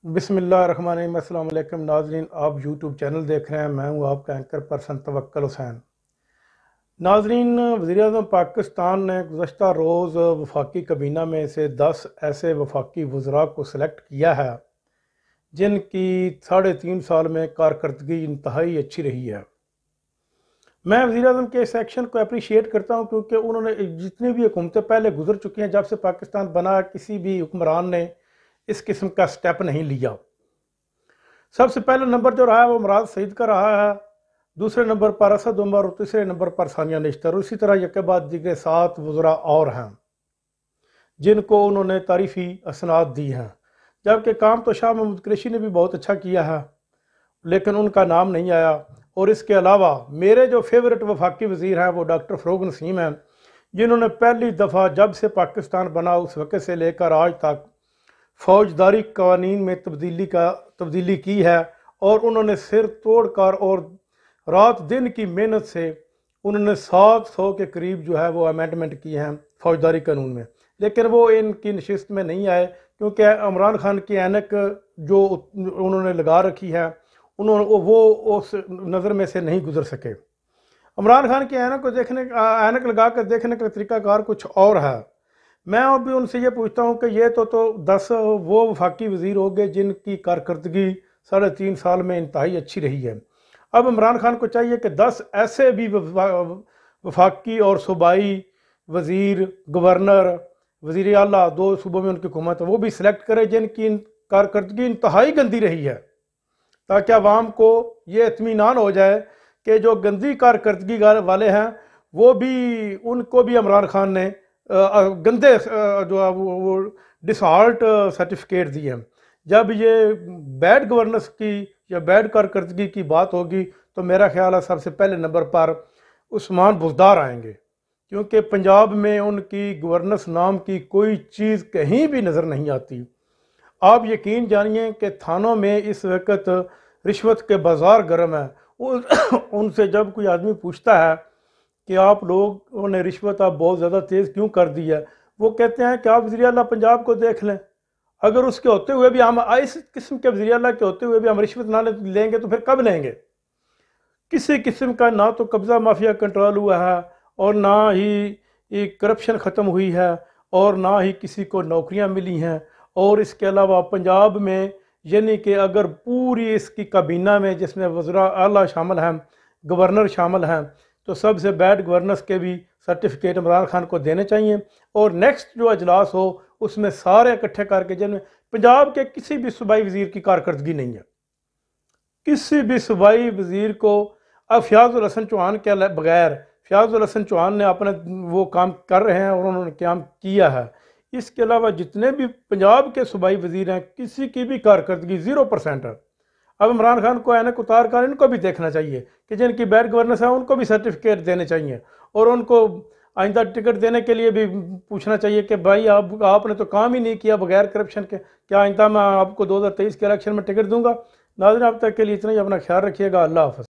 बिस्मिल्लाहिर्रहमानिर्रहीम। अस्सलाम वालेकुम नाज़रीन, आप यूट्यूब चैनल देख रहे हैं। मैं हूं आपका एंकर पर्सन तवक्कुल हुसैन। नाज़रीन, वज़ीर-ए-आज़म पाकिस्तान ने गुज़श्ता रोज़ वफाकी kabina में से 10 ऐसे वफाकी वज़रा को सिलेक्ट किया है जिनकी 3.5 साल में कारकर्दगी इंतहाई अच्छी रही है। मैं वज़ीर-ए-आज़म के इस एक्शन को अप्रिशिएट करता हूं क्योंकि उन्होंने जितनी भी हुकूमतें पहले गुजर चुकी हैं, जब से पाकिस्तान बना, किसी भी हुक्मरान ने इस किस्म का स्टेप नहीं लिया। सबसे पहला नंबर जो रहा है वो मुराद सईद का रहा है, दूसरे नंबर पर असद उमर और तीसरे नंबर पर सानिया निश्तर। इसी तरह एक के बाद दीगर 7 वज़रा और हैं जिनको उन्होंने तारीफ़ी असनाद दी हैं। जबकि काम तो शाह महमूद कुरैशी ने भी बहुत अच्छा किया है, लेकिन उनका नाम नहीं आया। और इसके अलावा मेरे जो फेवरेट वफाकी वज़ीर हैं वो डॉक्टर फ़रोग़ नसीम हैं, जिन्होंने पहली दफ़ा जब से पाकिस्तान बना उस वक्त से लेकर आज तक फ़ौजदारी क़वानीन में तब्दीली की है। और उन्होंने सिर तोड़कर और रात दिन की मेहनत से उन्होंने 700 के करीब जो है वो अमेंडमेंट किए हैं फ़ौजदारी कानून में। लेकिन वो इनकी नशिस्त में नहीं आए क्योंकि इमरान खान की ऐनक जो उन्होंने लगा रखी है, उन्होंने वो उस नज़र में से नहीं गुजर सके। इमरान खान की ऐनक लगा कर देखने का तरीक़ाकार कुछ और है। मैं अब भी उनसे ये पूछता हूँ कि ये तो 10 वो वफाकी वज़ीर हो गए जिनकी कारकर्दगी 3.5 साल में इंतहाई अच्छी रही है। अब इमरान खान को चाहिए कि 10 ऐसे भी वफाकी और सूबाई वज़ीर, गवर्नर, वज़ीर आला, 2 सूबों में उनकी हुकूमत है, वो भी सिलेक्ट करे जिनकी कारकर्दगी इंतहाई गंदी रही है, ताकि आवाम को ये इत्मीनान हो जाए कि जो गंदी कारकर्दगी वाले हैं वो भी, उनको भी इमरान खान ने गंदे जो वो डिसॉल्ट सर्टिफिकेट दिए हैं। जब ये बैड गवर्नेंस की या बैड कारकर्दगी की बात होगी तो मेरा ख्याल है सबसे पहले नंबर पर उस्मान बुज़दार आएंगे, क्योंकि पंजाब में उनकी गवर्नेंस नाम की कोई चीज़ कहीं भी नज़र नहीं आती। आप यकीन जानिए कि थानों में इस वक्त रिश्वत के बाज़ार गर्म है। उनसे जब कोई आदमी पूछता है कि आप लोगों ने रिश्वत आप बहुत ज़्यादा तेज़ क्यों कर दी है, वो कहते हैं कि आप वज़ीर आला पंजाब को देख लें, अगर उसके होते हुए भी हम इस किस्म के वज़ीर आला के होते हुए भी हम रिश्वत ना लेंगे तो फिर कब लेंगे। किसी किस्म का ना तो कब्ज़ा माफिया कंट्रोल हुआ है और ना ही करप्शन ख़त्म हुई है और ना ही किसी को नौकरियां मिली हैं। और इसके अलावा पंजाब में यानी कि अगर पूरी इसकी काबीना में जिसमें वज़रा आला शामिल हैं, गवर्नर शामिल हैं, तो सबसे बैड गवर्नेंस के भी सर्टिफिकेट इमरान खान को देने चाहिए। और नेक्स्ट जो अजलास हो उसमें सारे इकट्ठे करके, जिनमें पंजाब के किसी भी सूबाई वज़ीर की कारकर्दगी नहीं है, किसी भी सूबाई वज़ीर को अब फ़याज़ुल हसन चौहान के बगैर, फ़याज़ुल हसन चौहान ने अपने वो काम कर रहे हैं और उन्होंने काम किया है। इसके अलावा जितने भी पंजाब के सूबाई वज़ीर हैं किसी की भी कारकर्दगी 0% है। अब इमरान खान को ऐनक उतार कर इनको भी देखना चाहिए कि जिनकी बैड गवर्नेंस है उनको भी सर्टिफिकेट देने चाहिए, और उनको आइंदा टिकट देने के लिए भी पूछना चाहिए कि भाई आपने तो काम ही नहीं किया बगैर करप्शन के, क्या आइंदा मैं आपको 2023 के इलेक्शन में टिकट दूंगा। नाज़रीन, अब तक के लिए इतना ही। अपना ख्याल रखिएगा। अल्लाह हाफ़िज़।